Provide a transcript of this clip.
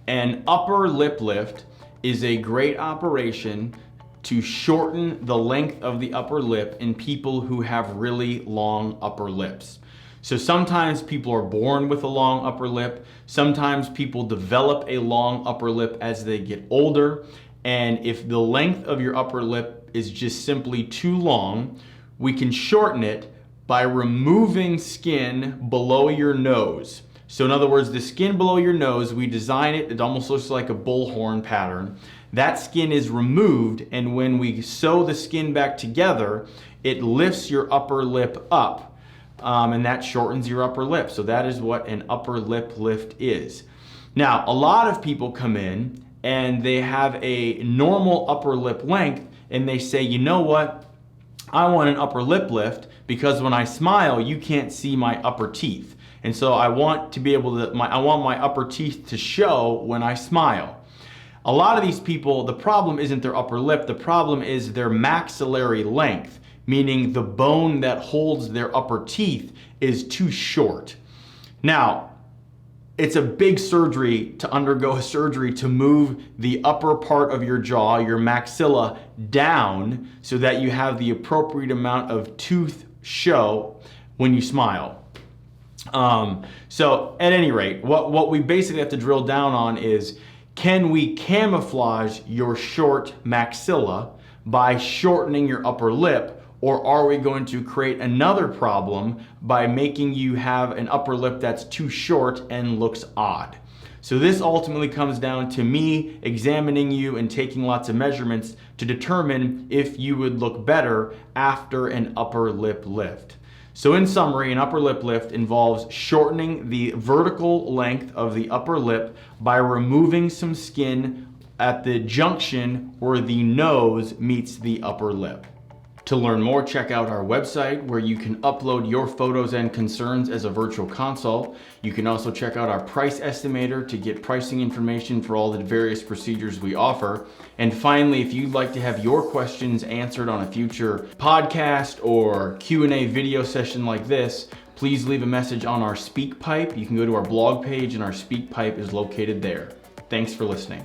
An upper lip lift is a great operation to shorten the length of the upper lip in people who have really long upper lips. So sometimes people are born with a long upper lip. Sometimes people develop a long upper lip as they get older. And if the length of your upper lip is just simply too long, we can shorten it by removing skin below your nose. So in other words, the skin below your nose, we design it, it almost looks like a bullhorn pattern. That skin is removed, and when we sew the skin back together, it lifts your upper lip up, and that shortens your upper lip. So that is what an upper lip lift is. Now, a lot of people come in and they have a normal upper lip length, and they say, you know what? I want an upper lip lift because when I smile, you can't see my upper teeth. And so I want to be able to, I want my upper teeth to show when I smile. A lot of these people, the problem isn't their upper lip, the problem is their maxillary length, meaning the bone that holds their upper teeth is too short. Now, it's a big surgery to undergo a surgery to move the upper part of your jaw, your maxilla, down so that you have the appropriate amount of tooth show when you smile. So at any rate, what we basically have to drill down on is, can we camouflage your short maxilla by shortening your upper lip, or are we going to create another problem by making you have an upper lip that's too short and looks odd? So this ultimately comes down to me examining you and taking lots of measurements to determine if you would look better after an upper lip lift. So in summary, an upper lip lift involves shortening the vertical length of the upper lip by removing some skin at the junction where the nose meets the upper lip. To learn more, check out our website where you can upload your photos and concerns as a virtual consult. You can also check out our price estimator to get pricing information for all the various procedures we offer. And finally, if you'd like to have your questions answered on a future podcast or Q&A video session like this, please leave a message on our SpeakPipe. You can go to our blog page and our SpeakPipe is located there. Thanks for listening.